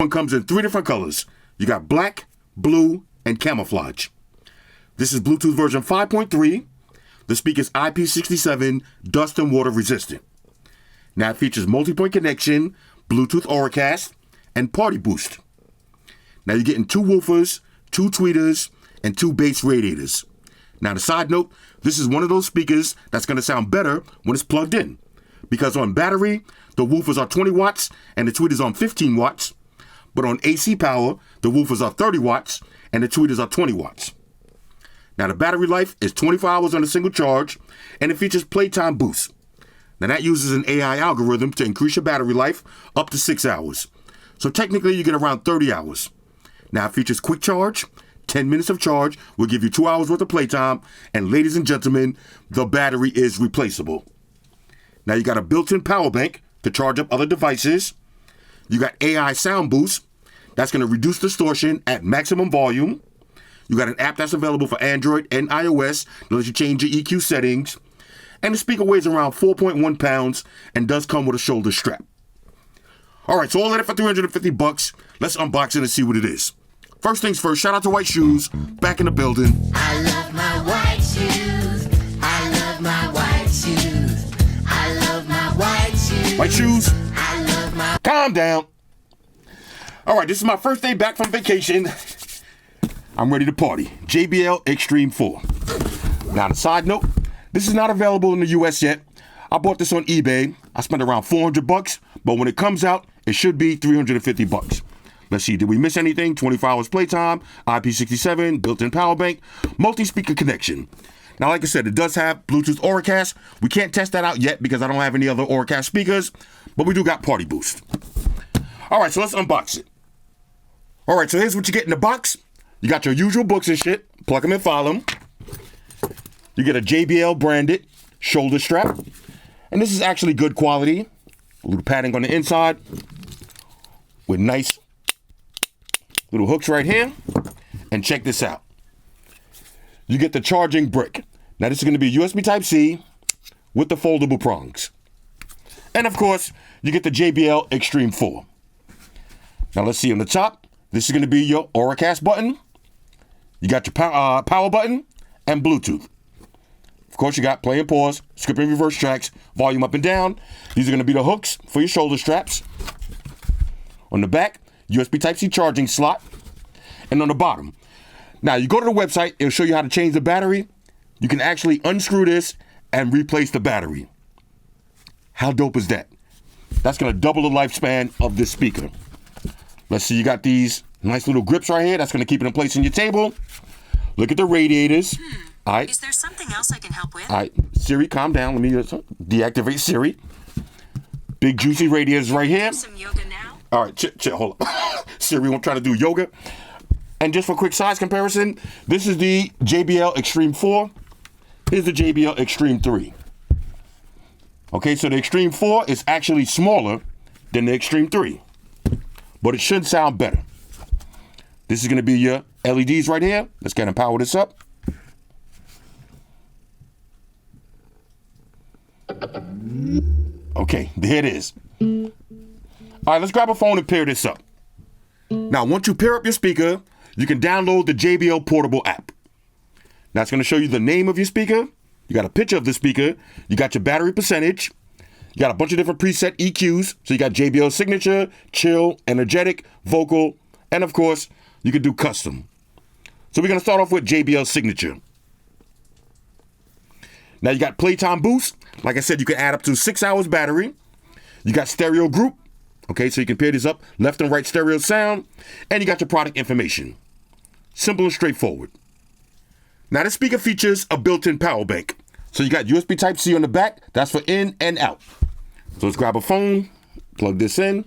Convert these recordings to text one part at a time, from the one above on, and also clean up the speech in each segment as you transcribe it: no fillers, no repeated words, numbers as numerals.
one comes in 3 different colors. You got black, blue, and camouflage. This is Bluetooth version 5.3. The speaker is IP67 dust and water resistant. Now it features multi-point connection, Bluetooth Auracast, and Party Boost. Now you're getting 2 woofers, 2 tweeters, and 2 bass radiators. Now the side note, this is one of those speakers that's going to sound better when it's plugged in. Because on battery, the woofers are 20 watts and the tweeters are 15 watts. But on AC power, the woofers are 30 watts and the tweeters are 20 watts. Now the battery life is 24 hours on a single charge, and it features playtime boost. Now that uses an AI algorithm to increase your battery life up to 6 hours. So technically you get around 30 hours. Now it features quick charge, 10 minutes of charge will give you 2 hours worth of playtime, and ladies and gentlemen, the battery is replaceable. Now you got a built-in power bank to charge up other devices. You got AI sound boost, that's going to reduce distortion at maximum volume. You got an app that's available for Android and iOS that lets you change your EQ settings. And the speaker weighs around 4.1 pounds and does come with a shoulder strap. All right, so all of that for $350. Let's unbox it and see what it is. First things first, shout out to White Shoes, back in the building. I love my white shoes. I love my white shoes. I love my white shoes. White Shoes, I love my... calm down. All right, this is my first day back from vacation. I'm ready to party. JBL Xtreme 4. Now, the side note, this is not available in the US yet. I bought this on eBay. I spent around $400, but when it comes out, it should be $350. Let's see, did we miss anything? 24 hours playtime, IP67, built-in power bank, multi-speaker connection. Now, like I said, it does have Bluetooth Auracast. We can't test that out yet because I don't have any other Auracast speakers, but we do got Party Boost. All right, so let's unbox it. All right, so here's what you get in the box. You got your usual books and shit. Plug them and file them. You get a JBL branded shoulder strap. And this is actually good quality. A little padding on the inside with nice little hooks right here. And check this out. You get the charging brick. Now this is going to be USB Type-C with the foldable prongs. And of course, you get the JBL Xtreme 4. Now let's see on the top. This is going to be your Auracast button. You got your power button and Bluetooth. Of course, you got play and pause, skip and reverse tracks, volume up and down. These are going to be the hooks for your shoulder straps. On the back, USB Type-C charging slot. And on the bottom. Now, you go to the website, it'll show you how to change the battery. You can actually unscrew this and replace the battery. How dope is that? That's going to double the lifespan of this speaker. Let's see, you got these nice little grips right here. That's going to keep it in place on your table. Look at the radiators. All right. Is there something else I can help with? All right, Siri, calm down. Let me deactivate Siri. Big juicy radiators right here. Some yoga now? All right, chill, hold on. Siri won't try to do yoga. And just for quick size comparison, this is the JBL Xtreme 4. Here's the JBL Xtreme 3. Okay, so the Xtreme 4 is actually smaller than the Xtreme 3. But it should sound better. This is going to be your LEDs right here. Let's get and power this up. Okay, there it is. All right, let's grab a phone and pair this up. Now, once you pair up your speaker, you can download the JBL Portable app. Now, it's going to show you the name of your speaker. You got a picture of the speaker. You got your battery percentage. You got a bunch of different preset EQs. So you got JBL Signature, Chill, Energetic, Vocal, and of course, you can do custom. So we're going to start off with JBL Signature. Now you got Playtime Boost. Like I said, you can add up to 6 hours battery. You got Stereo Group. Okay, so you can pair this up, left and right stereo sound. And you got your product information. Simple and straightforward. Now this speaker features a built-in power bank. So you got USB Type-C on the back. That's for in and out. So let's grab a phone, plug this in.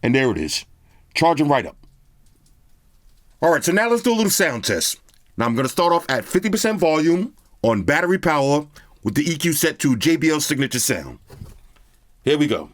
And there it is. Charging right up. All right, so now let's do a little sound test. Now I'm going to start off at 50% volume on battery power with the EQ set to JBL Signature Sound. Here we go.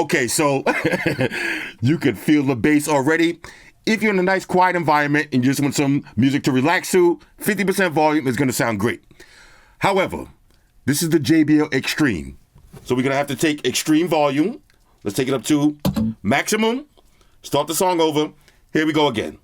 Okay, so you can feel the bass already. If you're in a nice quiet environment and you just want some music to relax to, 50% volume is going to sound great. However, this is the JBL Xtreme. So we're going to have to take extreme volume. Let's take it up to maximum. Start the song over. Here we go again.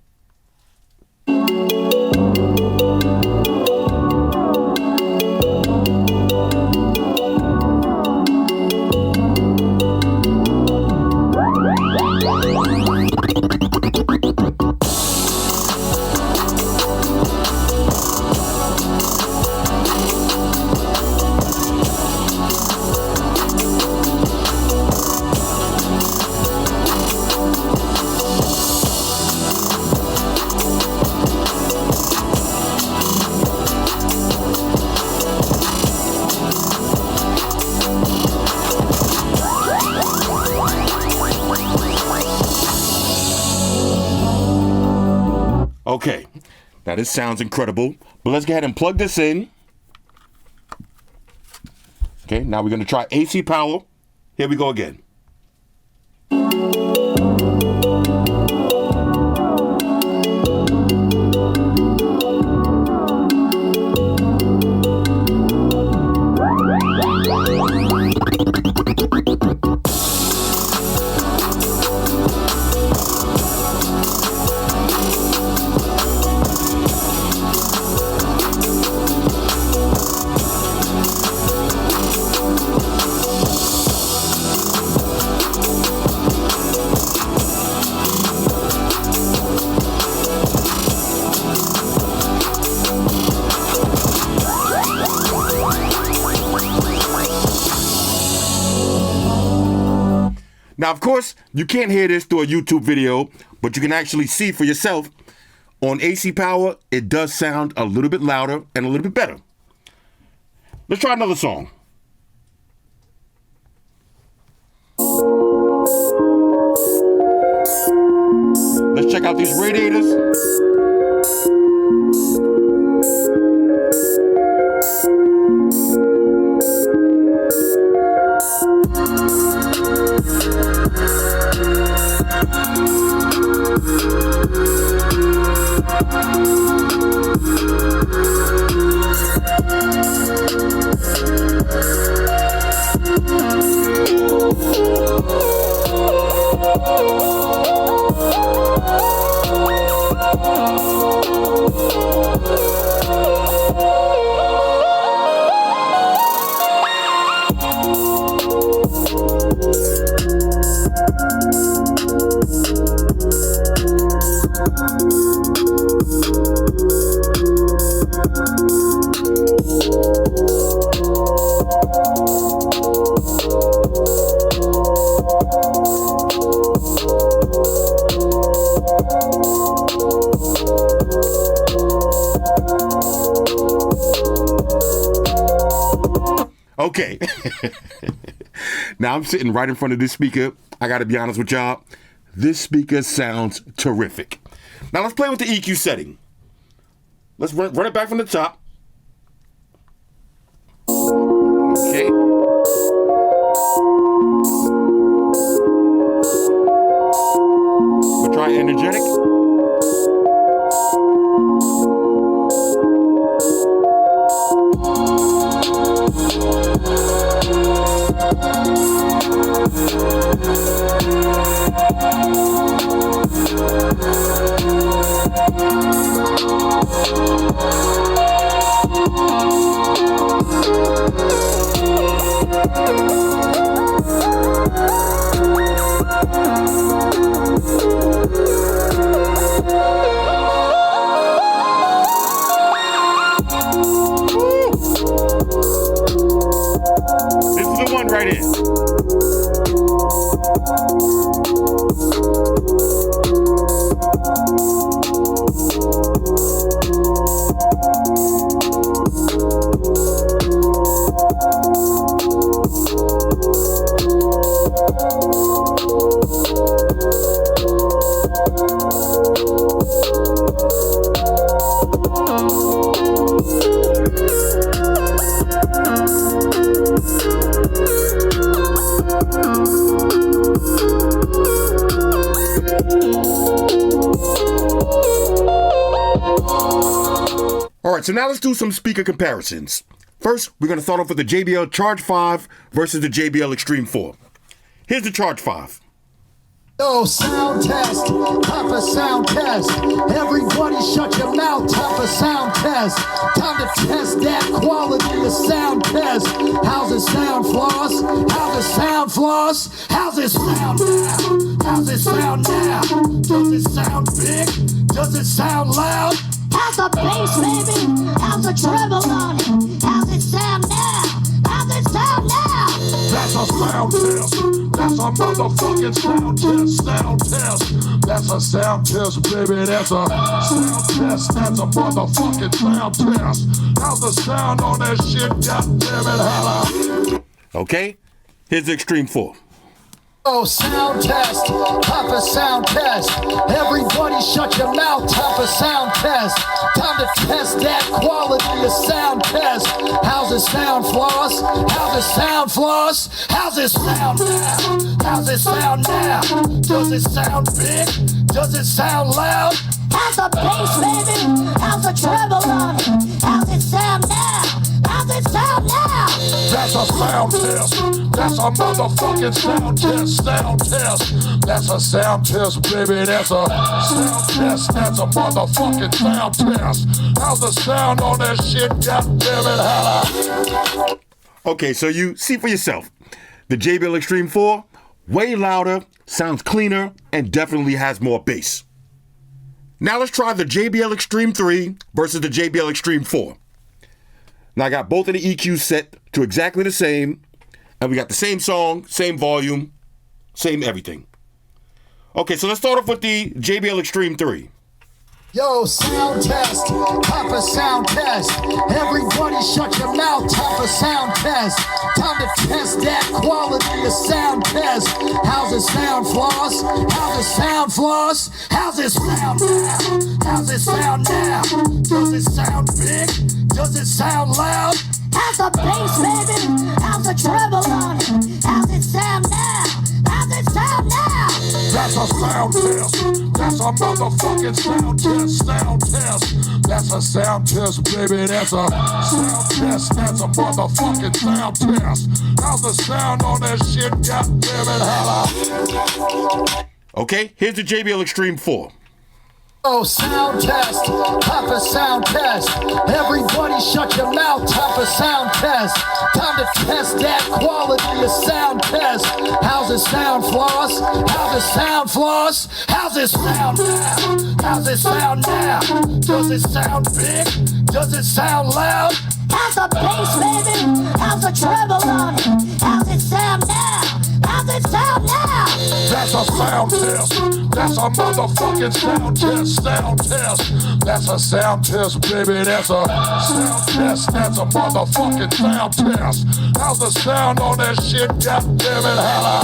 Okay, now this sounds incredible, but let's go ahead and plug this in. Okay, now we're going to try AC power. Here we go again. Now, of course, you can't hear this through a YouTube video, but you can actually see for yourself on AC power, it does sound a little bit louder and a little bit better. Let's try another song. Let's check out these radiators. Okay. Now I'm sitting right in front of this speaker. I got to be honest with y'all. This speaker sounds terrific. Now let's play with the EQ setting. Let's run it back from the top. Okay. We'll try energetic. This is the one right here. right, so now let's do some speaker comparisons. First, we're going to start off with the JBL Charge 5 versus the JBL Xtreme 4. Here's the Charge 5. Yo, sound test, time for sound test. Everybody shut your mouth, time for sound test. Time to test that quality of sound test. How's it sound, Floss? How's it sound, Floss? How's it sound now? How's it sound now? Does it sound big? Does it sound loud? How's the bass, baby? How's the treble on it? How's it sound now? How's it sound now? That's a sound test. That's a motherfucking sound test. Sound test. That's a sound test, baby. That's a sound test. That's a motherfucking sound test. How's the sound on that shit? God damn it, holla. Okay, here's the Xtreme 4. Oh, sound test, time for sound test. Everybody shut your mouth, time for sound test. Time to test that quality of sound test. How's it sound, Floss? How's it sound, Floss? How's it sound now? How's it sound now? Does it sound big? Does it sound loud? How's the bass, baby? How's the treble on it? How's it sound now? How's it sound now? That's a sound test. That's a motherfucking sound test. Sound test. That's a sound test, baby. That's a sound test. That's a motherfucking sound test. How's the sound on that shit? God damn it, holla. Okay, so you see for yourself. The JBL Xtreme 4, way louder, sounds cleaner, and definitely has more bass. Now let's try the JBL Xtreme 3 versus the JBL Xtreme 4. Now I got both of the EQs set to exactly the same, and we got the same song, same volume, same everything. Okay, so let's start off with the JBL Xtreme 3. Yo, sound test, time for sound test. Everybody shut your mouth, time for sound test. Time to test that quality of sound test. How's it sound, Floss? How's it sound, Floss? How's it sound now? How's it sound now? Does it sound big? Does it sound loud? How's the bass, baby? How's the treble on it? How's it sound now? How's it sound now? That's a sound test. That's a motherfucking sound test. Sound test. That's a sound test, baby. That's a sound test. That's a motherfucking sound test. How's the sound on that shit? God damn it, holla. Okay, here's the JBL Xtreme 4. Oh, sound test, time for sound test. Everybody shut your mouth, time for sound test. Time to test that quality of sound test. How's it sound, Floss? How's it sound, Floss? How's it sound now? How's it sound now? Does it sound big? Does it sound loud? How's the bass, baby? How's the treble on it? How's it sound now? How's it sound now? That's a sound test. That's a motherfucking sound test. Sound test. That's a sound test, baby. That's a sound test. That's a motherfucking sound test. How's the sound on that shit? God damn it, holla.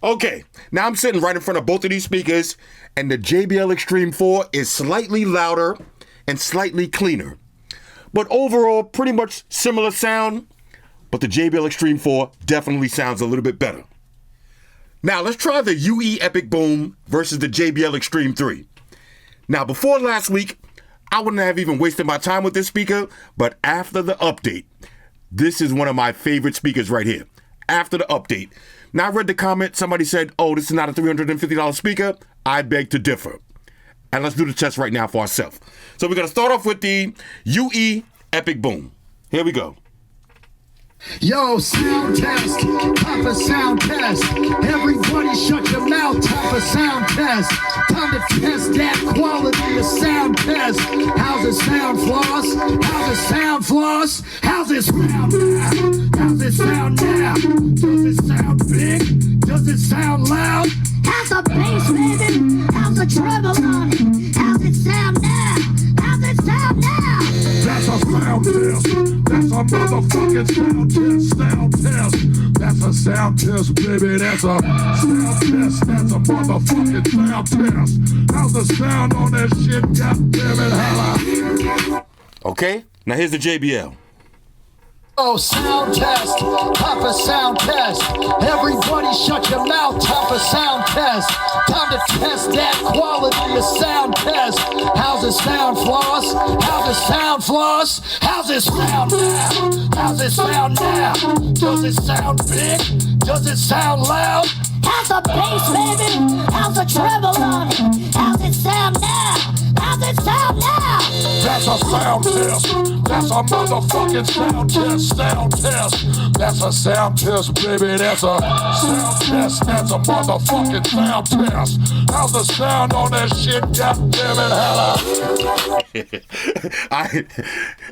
Okay, now I'm sitting right in front of both of these speakers, and the JBL Xtreme 4 is slightly louder and slightly cleaner. But overall, pretty much similar sound, but the JBL Xtreme 4 definitely sounds a little bit better. Now let's try the UE Epic Boom versus the JBL Xtreme 3. Now before last week, I wouldn't have even wasted my time with this speaker, but after the update, this is one of my favorite speakers right here. After the update. Now I read the comment, somebody said, oh, this is not a $350 speaker. I beg to differ. And let's do the test right now for ourselves. So we're going to start off with the UE Epic Boom. Here we go. Yo, sound test, time for sound test. Everybody shut your mouth, time for sound test. Time to test that quality of sound test. How's it sound, Floss? How's it sound, Floss? How's it sound now? How's it sound now? Does it sound big? Does it sound loud? How's the bass, baby? How's the treble on it? How's it sound now? How's it sound now? That's a sound test. That's a motherfucking sound test. Sound test. That's a sound test, baby. That's a sound test. That's a motherfucking sound test. How's the sound on that shit? God damn it, holla. Okay, now here's the JBL. Oh, sound test, time for sound test. Everybody shut your mouth, time for sound test. Time to test that quality of sound test. How's it sound, Floss? How's it sound, Floss? How's it sound now? How's it sound now? Does it sound big? Does it sound loud? How's the bass, baby? How's the treble on it? How's it sound now? How's it sound now? That's a sound test. That's a motherfucking sound test. Sound test. That's a sound test, baby. That's a sound test. That's a motherfucking sound test. How's the sound on that shit? God damn it, hella.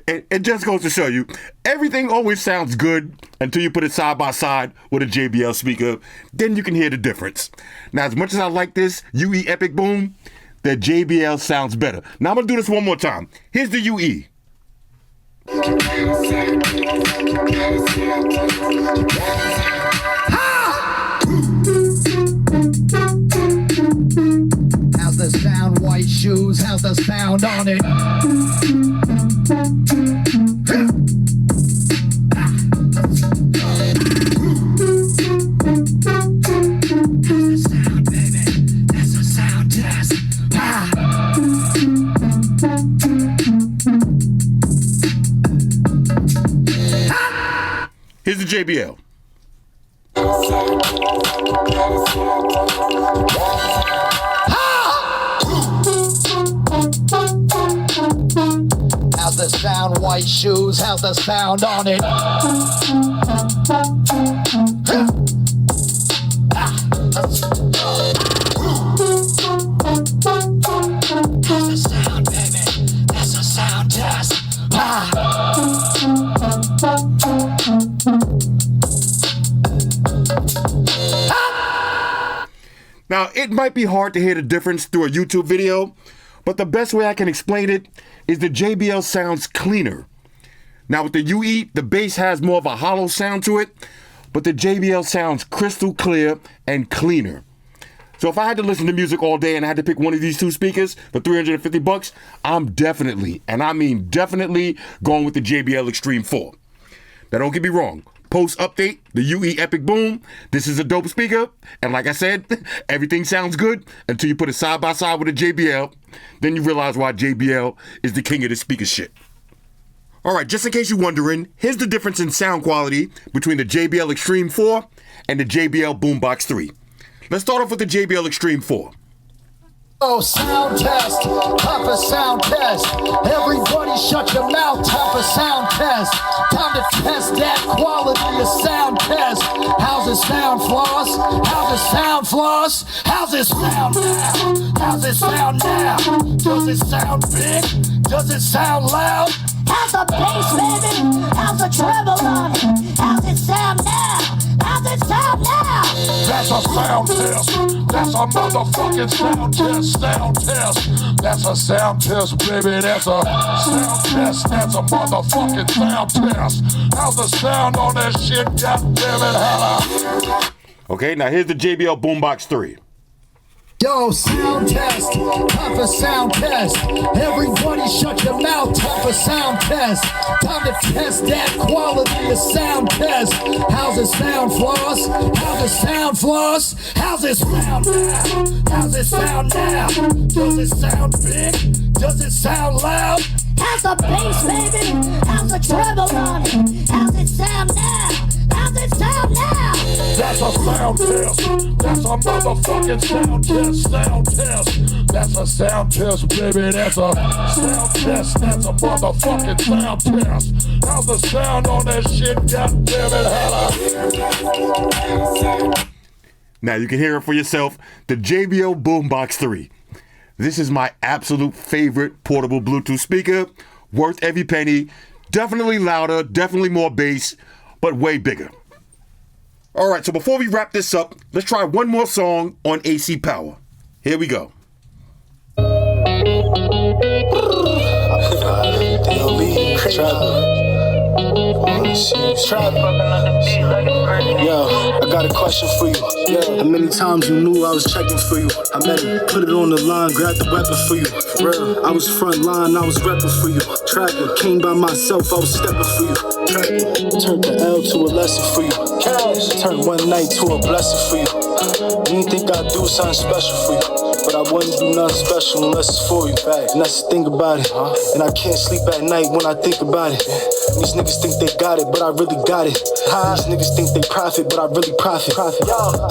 It just goes to show you, everything always sounds good until you put it side by side with a JBL speaker. Then you can hear the difference. Now, as much as I like this UE Epic Boom, the JBL sounds better. Now I'm gonna do this one more time. Here's the UE. How's the sound, white shoes? How's the sound on it? Here's the JBL. How's the sound, white shoes? How's the sound on it? How's the sound, baby? That's a sound test. Now, it might be hard to hear the difference through a YouTube video, but the best way I can explain it is the JBL sounds cleaner. Now, with the UE, the bass has more of a hollow sound to it, but the JBL sounds crystal clear and cleaner. So if I had to listen to music all day and I had to pick one of these two speakers for $350, I'm definitely, and I mean definitely, going with the JBL Xtreme 4. Now, don't get me wrong. Post-update, the UE Epic Boom, this is a dope speaker, and like I said, everything sounds good until you put it side by side with a JBL. Then you realize why JBL is the king of this speaker shit. Alright, just in case you're wondering, here's the difference in sound quality between the JBL Xtreme 4 and the JBL Boombox 3. Let's start off with the JBL Xtreme 4. Oh, sound test, time for sound test. Everybody shut your mouth, time for sound test. Time to test that quality of sound test. How's it sound, Floss? How's it sound, Floss? How's it sound now? How's it sound now? Does it sound big? Does it sound loud? How's the bass, baby? How's the treble on it? How's it sound now? How's it sound now? That's a sound test. That's a motherfucking sound test. Sound test. That's a sound test, baby. That's a sound test. That's a motherfucking sound test. How's the sound on that shit? God damn it, hella. Okay, now here's the JBL Boombox 3. Yo, sound test, time for sound test. Everybody shut your mouth, time for sound test. Time to test that quality of sound test. How's it sound, Floss? How's it sound, Floss? How's it sound now? How's it sound now? Does it sound big? Does it sound loud? How's the bass, baby? How's the treble on it? How's it sound now? How's it sound now? That's a sound test. That's a motherfucking sound test. Sound test. That's a sound test, baby. That's a sound test. That's a motherfucking sound test. How's the sound on that shit? God damn it, hella. Now you can hear it for yourself. The JBL Boombox 3. This is my absolute favorite portable Bluetooth speaker. Worth every penny. Definitely louder, definitely more bass, but way bigger. Alright, so before we wrap this up, let's try one more song on AC Power. Here we go. Yo, I got a question for you. How many times you knew I was checking for you? How many? Put it on the line, grab the weapon for you. For real, I was front line, I was repping for you. Trapping, came by myself, I was stepping for you. Turned the L to a lesson for you. Turned one night to a blessing for you. You didn't think I'd do something special for you, but I wouldn't do nothing special unless it's for you. And that's the thing about it. And I can't sleep at night when I think about it. These niggas think they got it, but I really got it. These niggas think they profit, but I really profit. I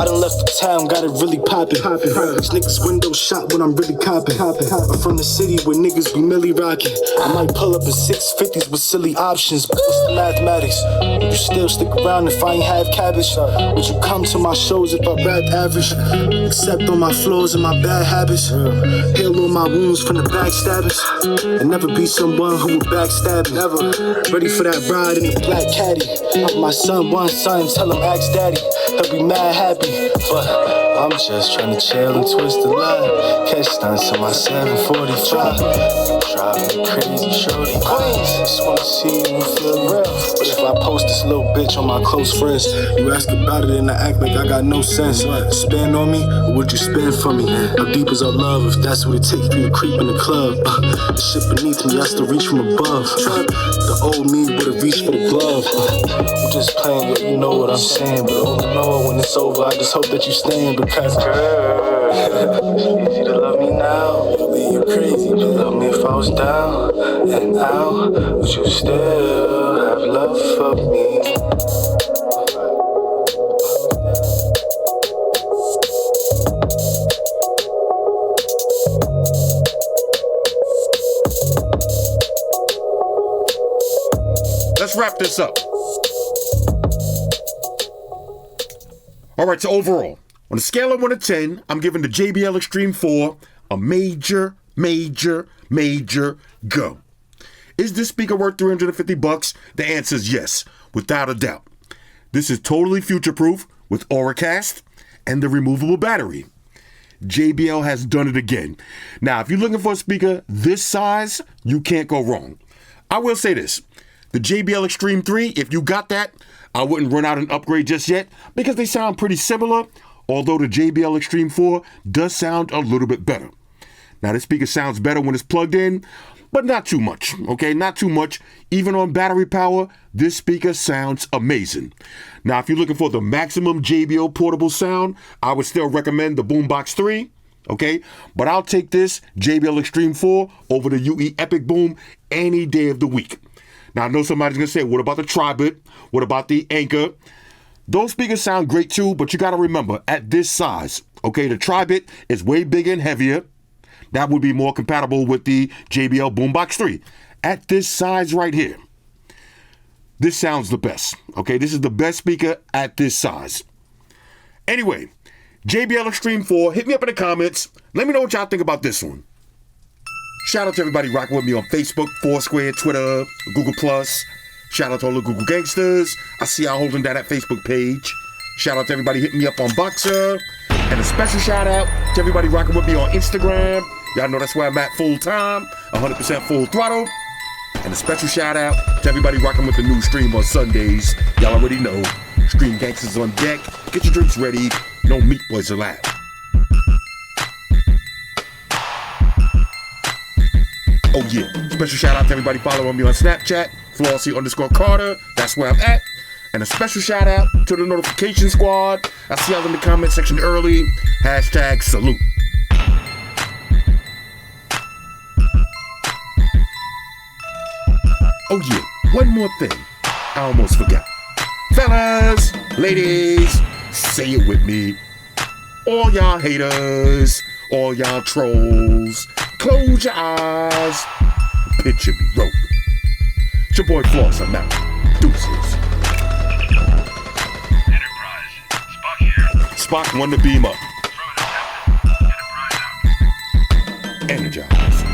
done left the town, got it really poppin'. These niggas window shot when I'm really copping. I'm from the city where niggas be milli rockin'. I might pull up in 650s with silly options, but what's the mathematics? You still stick around if I ain't have cabbage? Would you come to my shows if I rap average? Except on my flaws and my bad habits. Heal all my wounds from the backstabbers. And never be someone who would backstab me. Never. Ready for that ride in the black caddy. My son wants son, tell him ask daddy. He'll be mad happy, but I'm just trying to chill and twist the line. Catch stunts on my 745. Driving crazy, shorty queens. Just wanna see you feel real. But if I post this little bitch on my close friends, you ask about it and I act like I got no sense. Spend on me, or would you spend for me? How deep is our love if that's what it takes for you to creep in the club? The shit beneath me, I still reach from above. The old me would've reached for the glove. I'm just playing, yo, you know what I'm saying. But oh no, when it's over, I just hope that you stand. Because girl, it's easy to love me now. You're crazy, but love me if I was down and out. Would you still have love for me? Let's wrap this up. All right, so overall, on a scale of 1 to 10, I'm giving the JBL Xtreme 4 a major go. Is this speaker worth $350? The answer is yes, without a doubt. This is totally future-proof with Auracast and the removable battery. JBL has done it again. Now, if you're looking for a speaker this size, you can't go wrong. I will say this. The JBL Xtreme 3, if you got that, I wouldn't run out and upgrade just yet because they sound pretty similar, although the JBL Xtreme 4 does sound a little bit better. Now, this speaker sounds better when it's plugged in, but not too much, okay? Not too much. Even on battery power, this speaker sounds amazing. Now, if you're looking for the maximum JBL portable sound, I would still recommend the Boombox 3, okay? But I'll take this JBL Xtreme 4 over the UE Epic Boom any day of the week. Now, I know somebody's going to say, what about the Tribit? What about the Anchor? Those speakers sound great too, but you got to remember, at this size, okay, the Tribit is way bigger and heavier. That would be more compatible with the JBL Boombox 3. At this size right here, this sounds the best, okay? This is the best speaker at this size. Anyway, JBL Xtreme 4, hit me up in the comments. Let me know what y'all think about this one. Shout out to everybody rocking with me on Facebook, Foursquare, Twitter, Google+. Shout out to all the Google gangsters. I see y'all holding down that Facebook page. Shout out to everybody hitting me up on Boxer. And a special shout out to everybody rocking with me on Instagram. Y'all know that's where I'm at full time, 100% full throttle. And a special shout out to everybody rocking with the new stream on Sundays. Y'all already know, Stream Gangsters on deck. Get your drinks ready. No meat boys allowed. Oh yeah, special shout out to everybody following me on Snapchat, Flossy_Carter, that's where I'm at. And a special shout out to the notification squad. I see y'all in the comment section early. Hashtag salute. Oh yeah, one more thing. I almost forgot. Fellas, ladies, say it with me. All y'all haters, all y'all trolls, close your eyes, picture me rolling. It's your boy Floss, I'm out. Deuces. Enterprise, Spock here. Spock won the beam up. Enterprise out. Energize.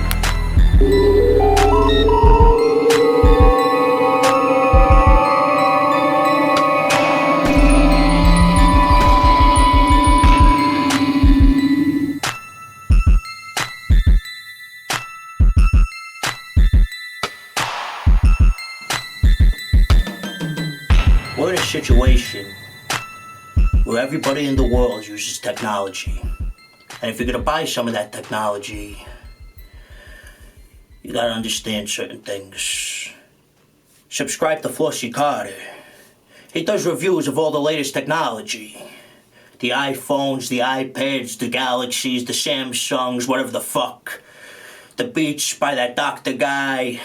situation where everybody in the world uses technology. And if you're gonna buy some of that technology, you gotta understand certain things. Subscribe to Flossy Carter. He does reviews of all the latest technology. The iPhones, the iPads, the Galaxies, the Samsungs, whatever the fuck. The Beats by that doctor guy.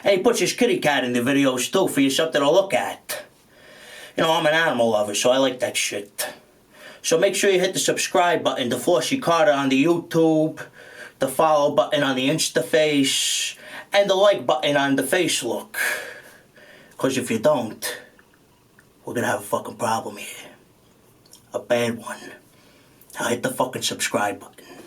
And he puts his kitty cat in the videos too for you something to look at. You know, I'm an animal lover, so I like that shit. So make sure you hit the subscribe button to Flossy Carter on the YouTube, the follow button on the Instaface, and the like button on the Facelook. Because if you don't, we're gonna have a fucking problem here. A bad one. Now hit the fucking subscribe button.